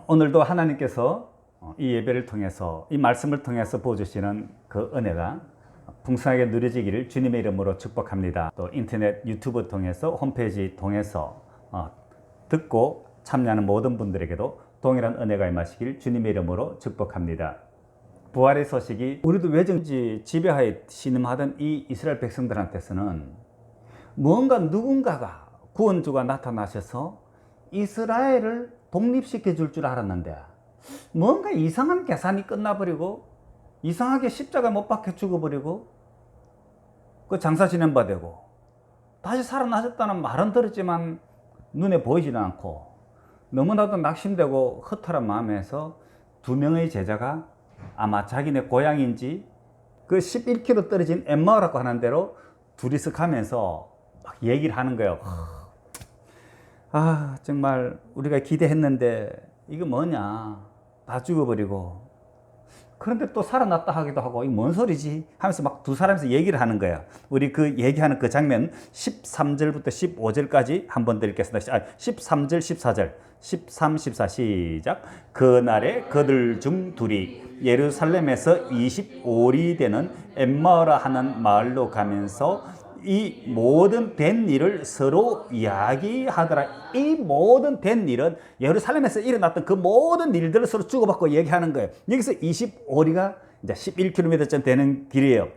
오늘도 하나님께서 이 예배를 통해서 이 말씀을 통해서 보여주시는 그 은혜가 풍성하게 누려지기를 주님의 이름으로 축복합니다. 또 인터넷 유튜브 통해서 홈페이지 통해서 듣고 참여하는 모든 분들에게도 동일한 은혜가 임하시길 주님의 이름으로 축복합니다. 부활의 소식이 우리도 외정지 지배하에 신음하던 이 이스라엘 백성들한테서는 뭔가 누군가가 구원주가 나타나셔서 이스라엘을 독립시켜 줄 줄 알았는데 뭔가 이상한 계산이 끝나버리고 이상하게 십자가 못 박혀 죽어버리고 그 장사 지낸 바 되고 다시 살아나셨다는 말은 들었지만 눈에 보이지는 않고 너무나도 낙심되고 허탈한 마음에서 두 명의 제자가 아마 자기네 고향인지 그 11km 떨어진 엠마오라고 하는 데로 둘이서 가면서 막 얘기를 하는 거예요. 아, 정말 우리가 기대했는데 이거 뭐냐, 다 죽어버리고 그런데 또 살아났다 하기도 하고 이게 뭔 소리지 하면서 막 두 사람이서 얘기를 하는 거예요. 우리 그 얘기하는 그 장면 13절부터 15절까지 한번 드리겠습니다. 13절 14절 13, 14 시작. 그날에 그들 중 둘이 예루살렘에서 25리 되는 엠마오라 하는 마을로 가면서 이 모든 된 일을 서로 이야기하더라. 이 모든 된 일은 예루살렘에서 일어났던 그 모든 일들을 서로 주고받고 얘기하는 거예요. 여기서 25리가 이제 11km쯤 되는 길이에요.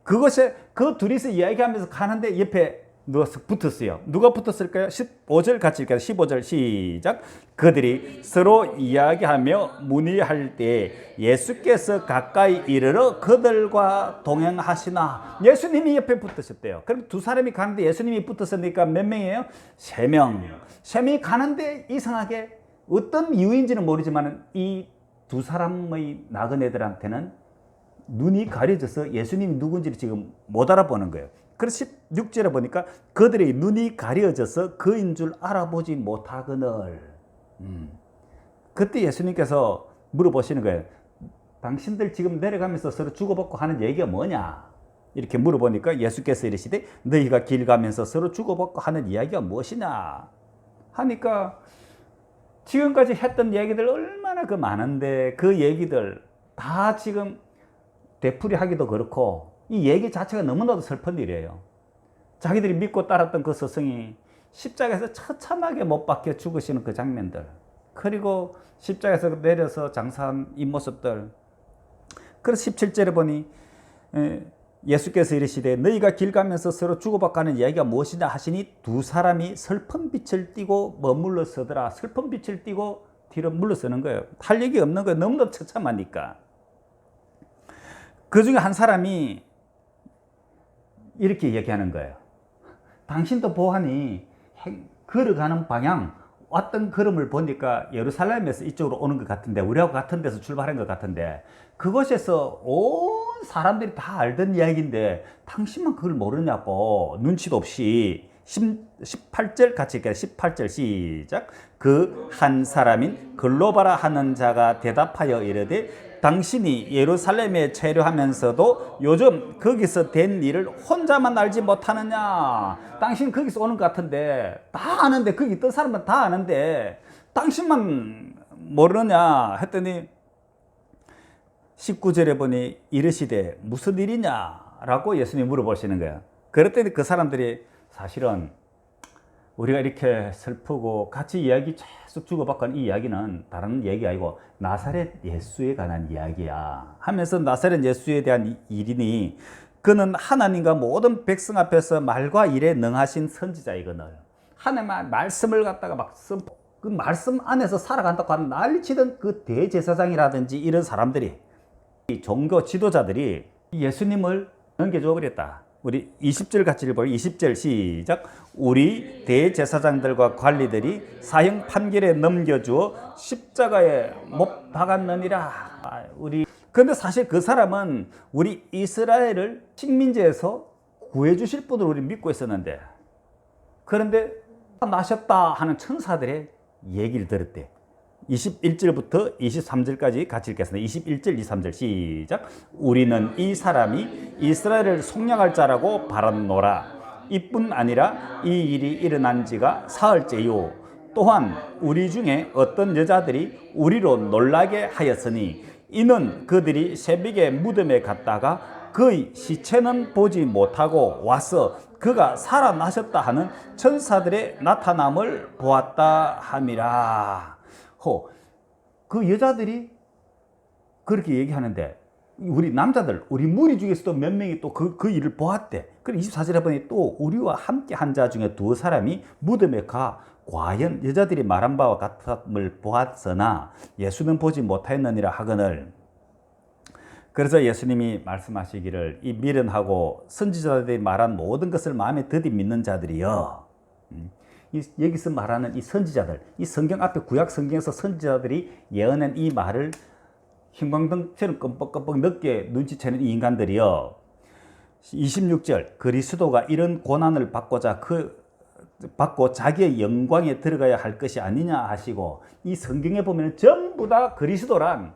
그것에 그 둘이서 이야기하면서 가는데 옆에 누가 붙었어요. 누가 붙었을까요? 15절 같이 읽게요. 15절 시작. 그들이 서로 이야기하며 문의할 때 예수께서 가까이 이르러 그들과 동행하시나. 예수님이 옆에 붙으셨대요. 그럼 두 사람이 가는데 예수님이 붙었으니까 몇 명이에요? 3명. 3명이 가는데 이상하게 어떤 이유인지는 모르지만 이 두 사람의 나그네들한테는 눈이 가려져서 예수님이 누군지를 지금 못 알아보는 거예요. 그래서 16절에 보니까 그들의 눈이 가려져서 그인 줄 알아보지 못하거늘. 그때 예수님께서 물어보시는 거예요. 당신들 지금 내려가면서 서로 주고받고 하는 얘기가 뭐냐? 이렇게 물어보니까 예수께서 이르시되 너희가 길 가면서 서로 주고받고 하는 이야기가 무엇이냐? 하니까 지금까지 했던 얘기들 얼마나 그 많은데 그 얘기들 다 지금 되풀이하기도 그렇고 이 얘기 자체가 너무나도 슬픈 일이에요. 자기들이 믿고 따랐던 그 스승이 십자가에서 처참하게 못 박혀 죽으시는 그 장면들, 그리고 십자가에서 내려서 장사한 이 모습들. 그래서 17절에 보니 예수께서 이르시되 너희가 길 가면서 서로 주고받고 하는 이야기가 무엇이냐 하시니 두 사람이 슬픈 빛을 띠고 머물러 서더라. 슬픈 빛을 띠고 뒤로 물러서는 거예요. 할 얘기 없는 거예요. 너무나 처참하니까. 그 중에 한 사람이 이렇게 얘기하는 거예요. 당신도 보아하니 걸어가는 방향, 왔던 걸음을 보니까 예루살렘에서 이쪽으로 오는 것 같은데, 우리하고 같은 데서 출발한 것 같은데, 그곳에서 온 사람들이 다 알던 이야기인데 당신만 그걸 모르냐고. 눈치도 없이. 18절 같이 읽게요. 18절 시작. 그 한 사람인 글로바라 하는 자가 대답하여 이르되 당신이 예루살렘에 체류하면서도 요즘 거기서 된 일을 혼자만 알지 못하느냐. 당신 거기서 오는 것 같은데 다 아는데, 거기 있던 사람은 다 아는데 당신만 모르느냐 했더니 19절에 보니 이르시되 무슨 일이냐 라고 예수님이 물어보시는 거예요. 그랬더니 그 사람들이 사실은 우리가 이렇게 슬프고 같이 이야기 계속 주고받고 하는 이 이야기는 다른 얘기 아니고 나사렛 예수에 관한 이야기야 하면서 하면서 나사렛 예수에 대한 일이니 그는 하나님과 모든 백성 앞에서 말과 일에 능하신 선지자이거늘. 하나님의 말씀을 갖다가 막 그 말씀 안에서 살아간다고 하는 난리치던 그 대제사장이라든지 이런 사람들이, 이 종교 지도자들이 예수님을 넘겨줘 버렸다. 우리 20절 같이 읽어요. 20절 시작. 우리 대제사장들과 관리들이 사형 판결에 넘겨주어 십자가에 못 박았느니라. 그런데 사실 그 사람은 우리 이스라엘을 식민지에서 구해주실 분을 우리 믿고 있었는데, 그런데 나셨다 하는 천사들의 얘기를 들었대. 21절부터 23절까지 같이 읽겠습니다. 21절, 23절 시작. 우리는 이 사람이 이스라엘을 속량할 자라고 바랐노라. 이뿐 아니라 이 일이 일어난 지가 사흘째요. 또한 우리 중에 어떤 여자들이 우리로 놀라게 하였으니 이는 그들이 새벽에 무덤에 갔다가 그의 시체는 보지 못하고 와서 그가 살아나셨다 하는 천사들의 나타남을 보았다 함이라. 그 여자들이 그렇게 얘기하는데 우리 남자들, 우리 무리 중에서도 몇 명이 또 그 일을 보았대. 그래 24절에 보니 또 우리와 함께 한 자 중에 두 사람이 무덤에 가 과연 여자들이 말한 바와 같음을 보았으나 예수는 보지 못하였느니라 하거늘. 그래서 예수님이 말씀하시기를 이 미련하고 선지자들이 말한 모든 것을 마음에 드디 믿는 자들이여. 여기서 말하는 이 선지자들, 이 성경 앞에 구약 성경에서 선지자들이 예언한 이 말을 형광등처럼 껌뻑껌뻑 늦게 눈치채는 이 인간들이여. 26절 그리스도가 이런 고난을 받고 자기의 영광에 들어가야 할 것이 아니냐 하시고, 이 성경에 보면 전부 다 그리스도란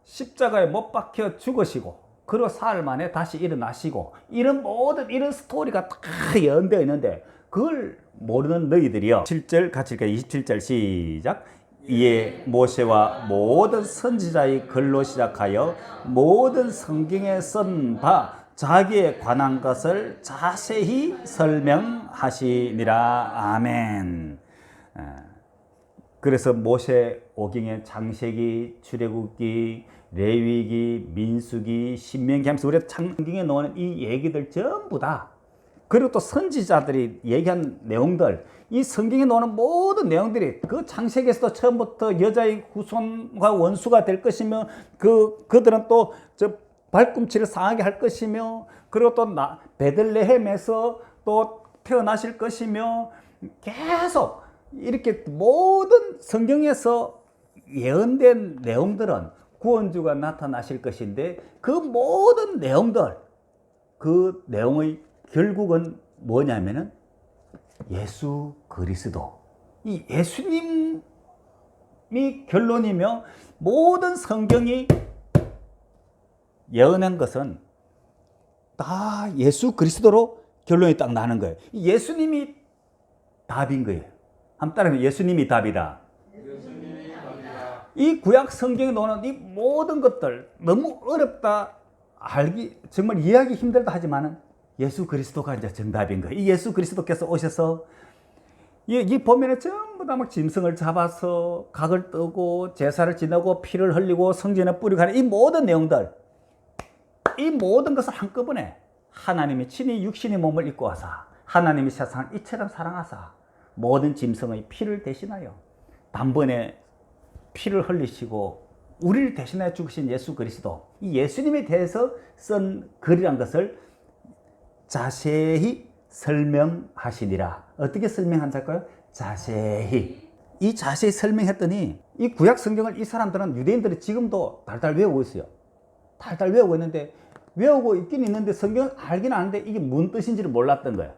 십자가에 못 박혀 죽으시고 그리고 사흘 만에 다시 일어나시고 이런 모든 이런 스토리가 다 예언되어 있는데 그걸 모르는 너희들이여. 7절 같이 읽을까요? 27절 시작. 이에 모세와 모든 선지자의 글로 시작하여 모든 성경에 쓴 바 자기에 관한 것을 자세히 설명하시니라. 아멘. 그래서 모세 오경에 창세기, 출애굽기, 레위기, 민수기, 신명기 하면서 우리가 성경에 나오는 이 얘기들 전부 다, 그리고 또 선지자들이 얘기한 내용들, 이 성경에 나오는 모든 내용들이 그 창세기에서도 처음부터 여자의 후손과 원수가 될 것이며 그들은 또 저 발꿈치를 상하게 할 것이며 그리고 또 베들레헴에서 또 태어나실 것이며 계속 이렇게 모든 성경에서 예언된 내용들은 구원주가 나타나실 것인데 그 모든 내용들, 그 내용의 결국은 뭐냐면은 예수 그리스도, 이 예수님이 결론이며 모든 성경이 예언한 것은 다 예수 그리스도로 결론이 딱 나는 거예요. 예수님이 답인 거예요. 한번 따라하면 예수님이 답이다. 이 구약 성경에 나오는 이 모든 것들 너무 어렵다, 알기 정말 이해하기 힘들다 하지만은 예수 그리스도가 이제 정답인 거예요. 이 예수 그리스도께서 오셔서 이 보면은 전부 다 막 짐승을 잡아서 각을 뜨고 제사를 지내고 피를 흘리고 성전에 뿌리고 하는 이 모든 내용들, 이 모든 것을 한꺼번에 하나님이 친히 육신의 몸을 입고 와서 하나님이 세상을 이처럼 사랑하사 모든 짐승의 피를 대신하여 단번에 피를 흘리시고 우리를 대신하여 죽으신 예수 그리스도, 이 예수님에 대해서 쓴 글이란 것을 자세히 설명하시니라. 어떻게 설명한다고요? 자세히. 이 자세히 설명했더니 이 구약 성경을 이 사람들은, 유대인들이 지금도 달달 외우고 있어요. 달달 외우고 있는데, 외우고 있긴 있는데 성경을 알긴 아는데 이게 뭔 뜻인지를 몰랐던 거예요.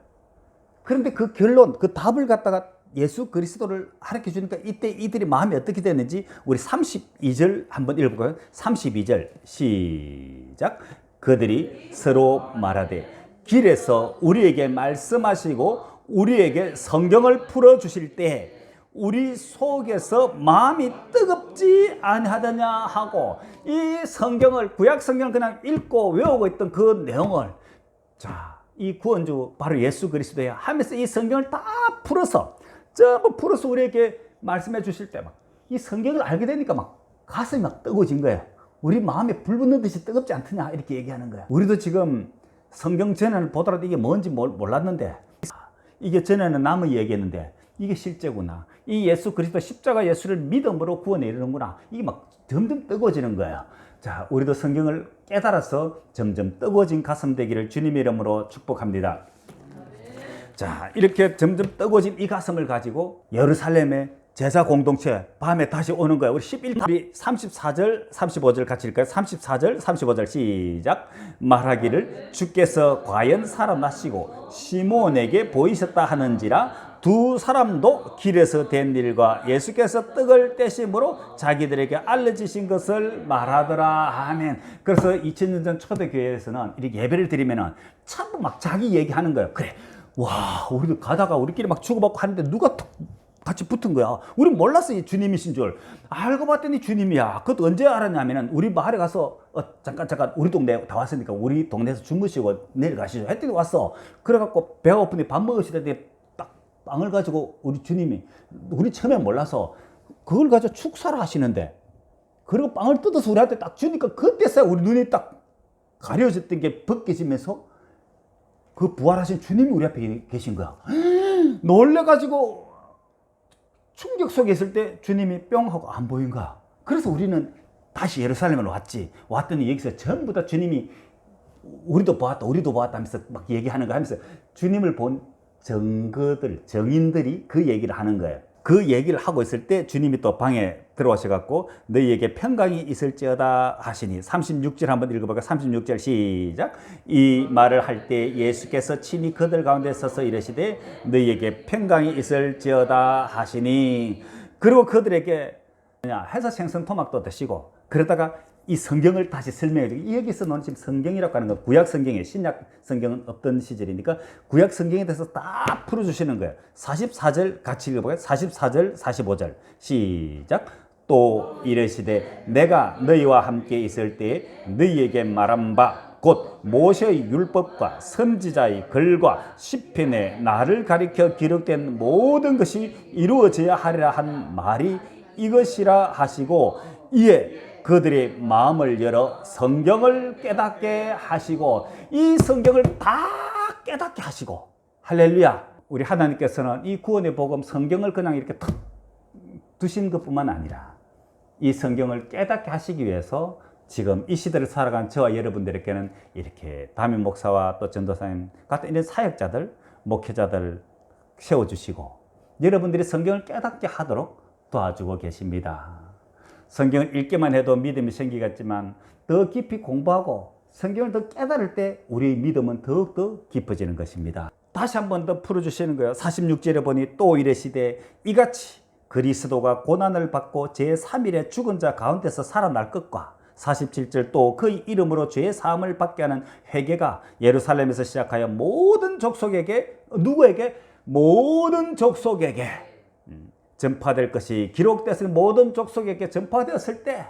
그런데 그 결론, 그 답을 갖다가 예수 그리스도를 가르쳐 주니까 이때 이들이 마음이 어떻게 됐는지 우리 32절 한번 읽어볼까요? 32절 시작. 그들이 서로 말하되 길에서 우리에게 말씀하시고 우리에게 성경을 풀어주실 때 우리 속에서 마음이 뜨겁지 아니하더냐 하고, 이 성경을, 구약 성경을 그냥 읽고 외우고 있던 그 내용을, 자, 이 구원주 바로 예수 그리스도야 하면서 이 성경을 다 풀어서 전부 풀어서 우리에게 말씀해 주실 때 막 이 성경을 알게 되니까 막 가슴이 막 뜨거워진 거예요. 우리 마음에 불 붙는 듯이 뜨겁지 않더냐 이렇게 얘기하는 거야. 우리도 지금 성경 전에는 보더라도 이게 뭔지 몰랐는데, 이게 전에는 남의 얘기했는데 이게 실제구나. 이 예수 그리스도 십자가 예수를 믿음으로 구원에 이르는구나. 이게 막 점점 뜨거워지는 거예요. 자, 우리도 성경을 깨달아서 점점 뜨거워진 가슴 되기를 주님의 이름으로 축복합니다. 자, 이렇게 점점 뜨거워진 이 가슴을 가지고 예루살렘에 제사 공동체 밤에 다시 오는 거예요. 우리 11절 34절 35절 같이 읽을까요? 34절 35절 시작. 말하기를 주께서 과연 살아나시고 시몬에게 보이셨다 하는지라 두 사람도 길에서 된 일과 예수께서 떡을 떼심으로 자기들에게 알려주신 것을 말하더라. 아멘. 그래서 2000년 전 초대교회에서는 이렇게 예배를 드리면은 참 막 자기 얘기하는 거예요. 그래, 와, 우리도 가다가 우리끼리 막 주고받고 하는데 누가 같이 붙은 거야. 우리 몰랐어, 이 주님이신 줄. 알고 봤더니 주님이야. 그것도 언제 알았냐면은 우리 마을에 가서 잠깐 우리 동네 다 왔으니까 우리 동네에서 주무시고 내려가시죠 했더니 왔어. 그래갖고 배가 고프니 밥 먹으시더니 딱 빵을 가지고 우리 주님이, 우리 처음에 몰라서 그걸 가지고 축사를 하시는데, 그리고 빵을 뜯어서 우리한테 딱 주니까 그때서야 우리 눈이 딱 가려졌던 게 벗겨지면서 그 부활하신 주님이 우리 앞에 계신 거야. 놀래가지고 충격 속에 있을 때 주님이 뿅 하고 안 보인 거야. 그래서 우리는 다시 예루살렘으로 왔지. 왔더니 여기서 전부 다 주님이 우리도 보았다 하면서 막 얘기하는 거 하면서 주님을 본 정인들이 그 얘기를 하는 거예요. 그 얘기를 하고 있을 때 주님이 또 방에 들어오셔갖고 너희에게 평강이 있을지어다 하시니, 36절 한번 읽어볼까요? 36절 시작. 이 말을 할 때 예수께서 친히 그들 가운데 서서 이르시되 너희에게 평강이 있을지어다 하시니, 그리고 그들에게 해서 생선 토막도 드시고, 그러다가 이 성경을 다시 설명해. 여기서 너는 지금 성경이라고 하는 건 구약 성경이에요. 신약 성경은 없던 시절이니까 구약 성경에 대해서 딱 풀어주시는 거예요. 44절 같이 읽어볼까요? 44절 45절 시작. 또 이르시되 내가 너희와 함께 있을 때에 너희에게 말한 바 곧 모세의 율법과 선지자의 글과 시편에 나를 가리켜 기록된 모든 것이 이루어져야 하리라 한 말이 이것이라 하시고, 이에 그들의 마음을 열어 성경을 깨닫게 하시고, 이 성경을 다 깨닫게 하시고, 할렐루야. 우리 하나님께서는 이 구원의 복음 성경을 그냥 이렇게 탁 두신 것뿐만 아니라 이 성경을 깨닫게 하시기 위해서 지금 이 시대를 살아간 저와 여러분들에게는 이렇게 담임 목사와 또 전도사님 같은 이런 사역자들, 목회자들 세워주시고 여러분들이 성경을 깨닫게 하도록 도와주고 계십니다. 성경을 읽기만 해도 믿음이 생기겠지만 더 깊이 공부하고 성경을 더 깨달을 때 우리의 믿음은 더욱더 깊어지는 것입니다. 다시 한 번 더 풀어주시는 거예요. 46절에 보니 또 이르시되 이같이 그리스도가 고난을 받고 제3일에 죽은 자 가운데서 살아날 것과, 47절 또 그 이름으로 죄의 사함을 받게 하는 회개가 예루살렘에서 시작하여 모든 족속에게, 누구에게? 모든 족속에게 전파될 것이 기록됐을 모든 족속에게 전파되었을 때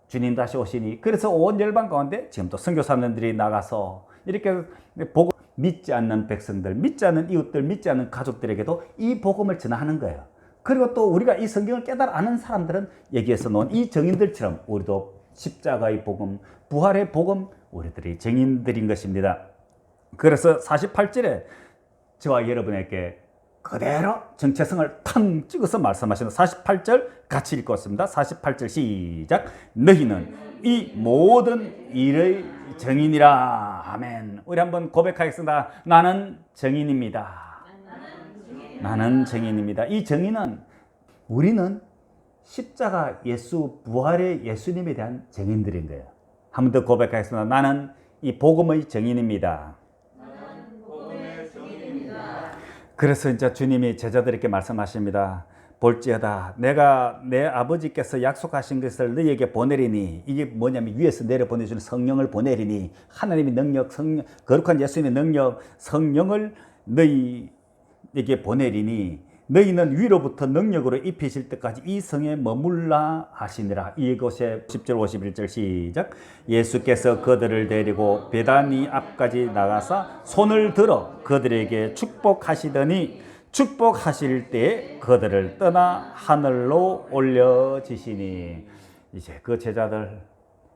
주님 다시 오시니, 그래서 온 열방 가운데 지금 또 선교사님들이 나가서 이렇게 복음 믿지 않는 백성들, 믿지 않는 이웃들, 믿지 않는 가족들에게도 이 복음을 전하는 거예요. 그리고 또 우리가 이 성경을 깨달아 아는 사람들은 여기에서 놓은 이 정인들처럼 우리도 십자가의 복음, 부활의 복음, 우리들이 정인들인 것입니다. 그래서 48절에 저와 여러분에게 그대로 정체성을 탕 찍어서 말씀하시는 48절 같이 읽고 왔습니다. 48절 시작. 너희는 이 모든 일의 정인이라. 아멘. 우리 한번 고백하겠습니다. 나는 정인입니다. 나는 정인입니다. 이 정인은, 우리는 십자가 예수, 부활의 예수님에 대한 정인들인 거예요. 한 번 더 고백하겠습니다. 나는 이 복음의 정인입니다. 그래서 이제 주님이 제자들에게 말씀하십니다. 볼지어다 내가 내 아버지께서 약속하신 것을 너희에게 보내리니, 이게 뭐냐면 위에서 내려 보내주는 성령을 보내리니, 하나님의 능력, 성령, 거룩한 예수님의 능력, 성령을 너희에게 보내리니 너희는 위로부터 능력으로 입히실 때까지 이 성에 머물라 하시니라. 이곳에 10절 51절 시작. 예수께서 그들을 데리고 베다니 앞까지 나가사 손을 들어 그들에게 축복하시더니 축복하실 때 그들을 떠나 하늘로 올려지시니. 이제 그 제자들,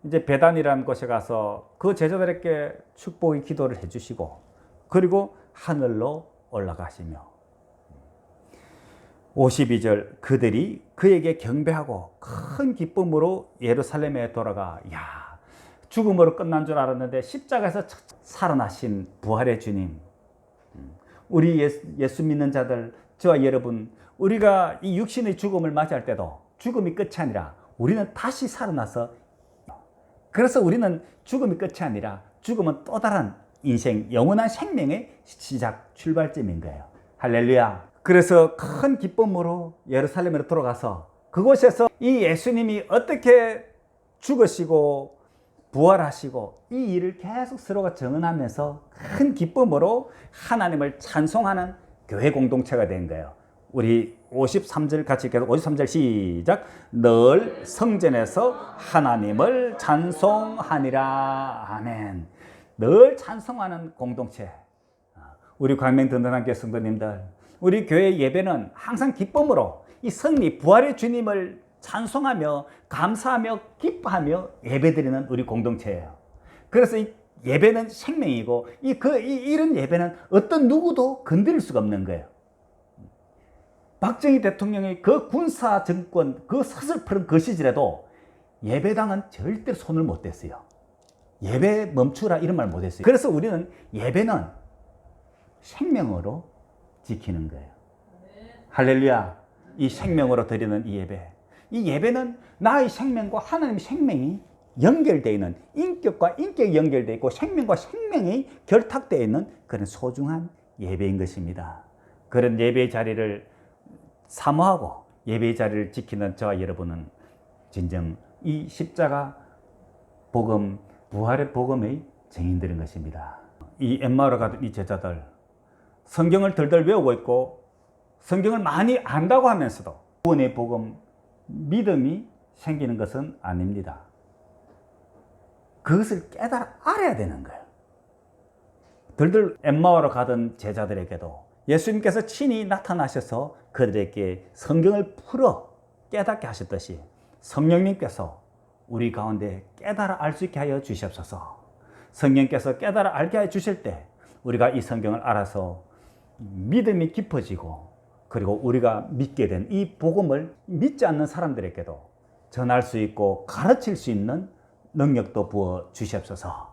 이제 베단이라는 곳에 가서 그 제자들에게 축복의 기도를 해주시고, 그리고 하늘로 올라가시며, 52절 그들이 그에게 경배하고 큰 기쁨으로 예루살렘에 돌아가. 야, 죽음으로 끝난 줄 알았는데 십자가에서 살아나신 부활의 주님, 우리 예수 믿는 자들, 저와 여러분, 우리가 이 육신의 죽음을 맞이할 때도 죽음이 끝이 아니라 우리는 다시 살아나서, 그래서 우리는 죽음이 끝이 아니라 죽음은 또 다른 인생, 영원한 생명의 시작, 출발점인 거예요. 할렐루야. 그래서 큰 기쁨으로 예루살렘으로 돌아가서 그곳에서 이 예수님이 어떻게 죽으시고 부활하시고 이 일을 계속 서로가 증언하면서 큰 기쁨으로 하나님을 찬송하는 교회 공동체가 된 거예요. 우리 53절 같이 계속 53절 시작. 늘 성전에서 하나님을 찬송하니라. 아멘. 늘 찬송하는 공동체. 우리 광명 든든한교회 성도님들, 우리 교회 예배는 항상 기쁨으로 이 승리 부활의 주님을 찬송하며 감사하며 기뻐하며 예배드리는 우리 공동체예요. 그래서 이 예배는 생명이고 이런 예배는 어떤 누구도 건드릴 수가 없는 거예요. 박정희 대통령의 그 군사 정권 그 서슬프른 그 시절에도 예배당은 절대로 손을 못 댔어요. 예배 멈추라 이런 말 못 했어요. 그래서 우리는 예배는 생명으로 지키는 거예요. 할렐루야. 이 생명으로 드리는 이 예배. 이 예배는 나의 생명과 하나님의 생명이 연결되어 있는, 인격과 인격이 연결되어 있고 생명과 생명이 결탁되어 있는 그런 소중한 예배인 것입니다. 그런 예배의 자리를 사모하고 예배의 자리를 지키는 저와 여러분은 진정 이 십자가 복음, 부활의 복음의 증인들인 것입니다. 이 엠마오로 가던 이 제자들, 성경을 덜덜 외우고 있고 성경을 많이 안다고 하면서도 구원의 복음, 믿음이 생기는 것은 아닙니다. 그것을 깨달아 알아야 되는 거예요. 덜덜 엠마오로 가던 제자들에게도 예수님께서 친히 나타나셔서 그들에게 성경을 풀어 깨닫게 하셨듯이 성령님께서 우리 가운데 깨달아 알 수 있게 하여 주시옵소서. 성령께서 깨달아 알게 해 주실 때 우리가 이 성경을 알아서 믿음이 깊어지고 그리고 우리가 믿게 된 이 복음을 믿지 않는 사람들에게도 전할 수 있고 가르칠 수 있는 능력도 부어 주시옵소서.